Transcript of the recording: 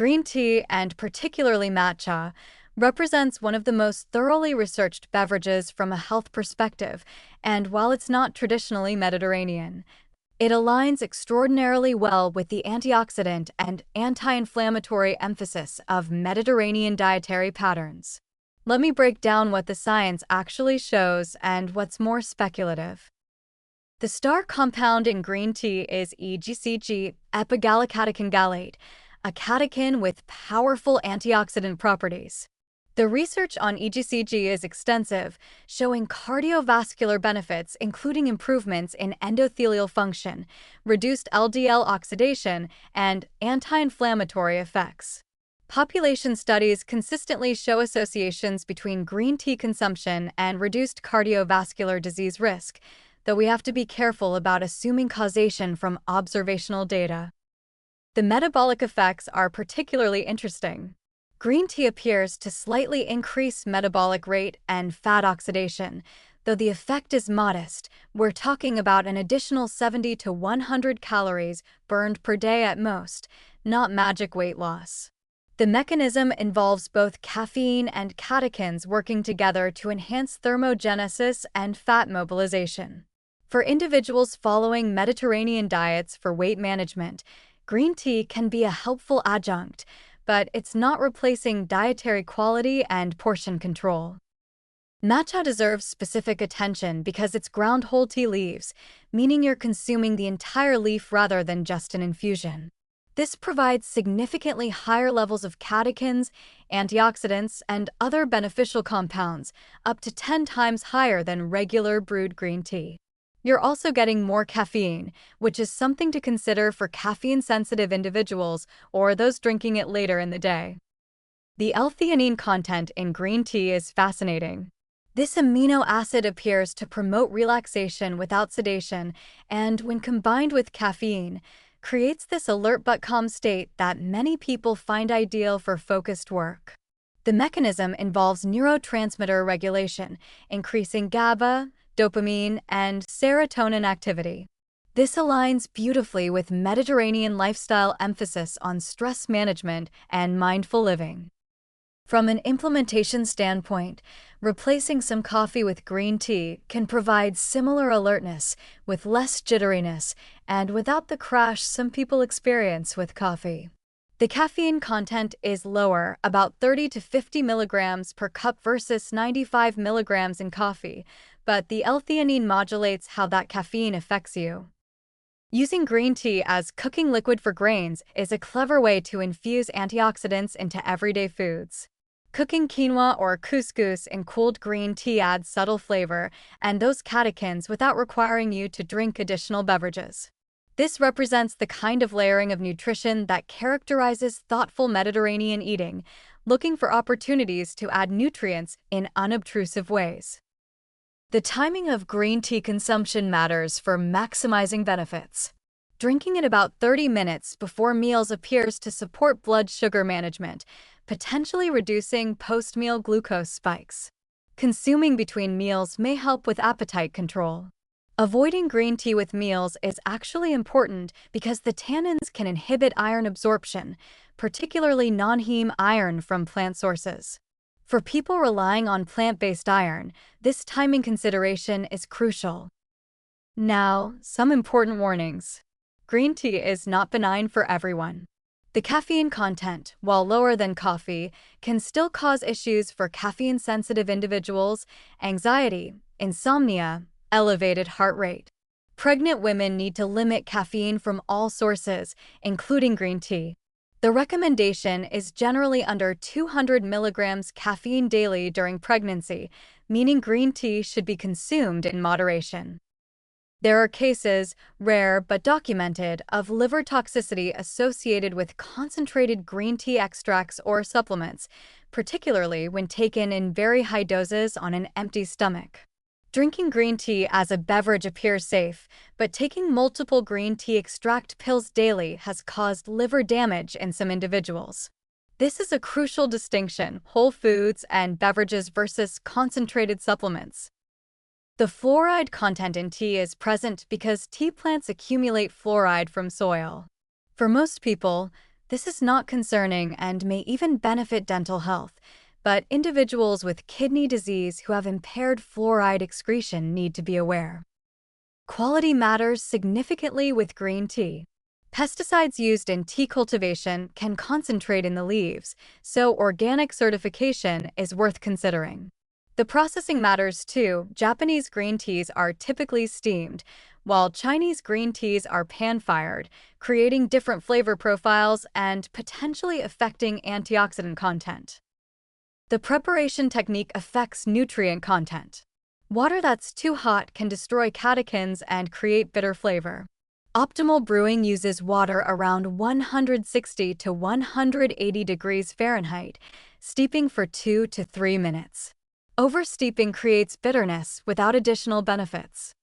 Green tea, and particularly matcha, represents one of the most thoroughly researched beverages from a health perspective, and while it's not traditionally Mediterranean, it aligns extraordinarily well with the antioxidant and anti-inflammatory emphasis of Mediterranean dietary patterns. Let me break down what the science actually shows and what's more speculative. The star compound in green tea is EGCG, epigallocatechin gallate, a catechin with powerful antioxidant properties. The research on EGCG is extensive, showing cardiovascular benefits including improvements in endothelial function, reduced LDL oxidation, and anti-inflammatory effects. Population studies consistently show associations between green tea consumption and reduced cardiovascular disease risk, though we have to be careful about assuming causation from observational data. The metabolic effects are particularly interesting. Green tea appears to slightly increase metabolic rate and fat oxidation, though the effect is modest. We're talking about an additional 70 to 100 calories burned per day at most, not magic weight loss. The mechanism involves both caffeine and catechins working together to enhance thermogenesis and fat mobilization. For individuals following Mediterranean diets for weight management, green tea can be a helpful adjunct, but it's not replacing dietary quality and portion control. Matcha deserves specific attention because it's ground whole tea leaves, meaning you're consuming the entire leaf rather than just an infusion. This provides significantly higher levels of catechins, antioxidants, and other beneficial compounds, up to 10 times higher than regular brewed green tea. You're also getting more caffeine, which is something to consider for caffeine-sensitive individuals or those drinking it later in the day. The L-theanine content in green tea is fascinating. This amino acid appears to promote relaxation without sedation and, when combined with caffeine, creates this alert but calm state that many people find ideal for focused work. The mechanism involves neurotransmitter regulation, increasing GABA, dopamine, and serotonin activity. This aligns beautifully with Mediterranean lifestyle emphasis on stress management and mindful living. From an implementation standpoint, replacing some coffee with green tea can provide similar alertness with less jitteriness and without the crash some people experience with coffee. The caffeine content is lower, about 30 to 50 milligrams per cup versus 95 milligrams in coffee, but the L-theanine modulates how that caffeine affects you. Using green tea as cooking liquid for grains is a clever way to infuse antioxidants into everyday foods. Cooking quinoa or couscous in cooled green tea adds subtle flavor and those catechins without requiring you to drink additional beverages. This represents the kind of layering of nutrition that characterizes thoughtful Mediterranean eating, looking for opportunities to add nutrients in unobtrusive ways. The timing of green tea consumption matters for maximizing benefits. Drinking it about 30 minutes before meals appears to support blood sugar management, potentially reducing post-meal glucose spikes. Consuming between meals may help with appetite control. Avoiding green tea with meals is actually important because the tannins can inhibit iron absorption, particularly non-heme iron from plant sources. For people relying on plant-based iron, this timing consideration is crucial. Now, some important warnings. Green tea is not benign for everyone. The caffeine content, while lower than coffee, can still cause issues for caffeine-sensitive individuals, anxiety, insomnia, elevated heart rate. Pregnant women need to limit caffeine from all sources, including green tea. The recommendation is generally under 200 milligrams caffeine daily during pregnancy, meaning green tea should be consumed in moderation. There are cases, rare but documented, of liver toxicity associated with concentrated green tea extracts or supplements, particularly when taken in very high doses on an empty stomach. Drinking green tea as a beverage appears safe, but taking multiple green tea extract pills daily has caused liver damage in some individuals. This is a crucial distinction: whole foods and beverages versus concentrated supplements. The fluoride content in tea is present because tea plants accumulate fluoride from soil. For most people, This is not concerning and may even benefit dental health, but individuals with kidney disease who have impaired fluoride excretion need to be aware. Quality matters significantly with green tea. Pesticides used in tea cultivation can concentrate in the leaves, so organic certification is worth considering. The processing matters too. Japanese green teas are typically steamed, while Chinese green teas are pan-fired, creating different flavor profiles and potentially affecting antioxidant content. The preparation technique affects nutrient content. Water that's too hot can destroy catechins and create bitter flavor. Optimal brewing uses water around 160 to 180 degrees Fahrenheit, steeping for 2 to 3 minutes. Oversteeping creates bitterness without additional benefits.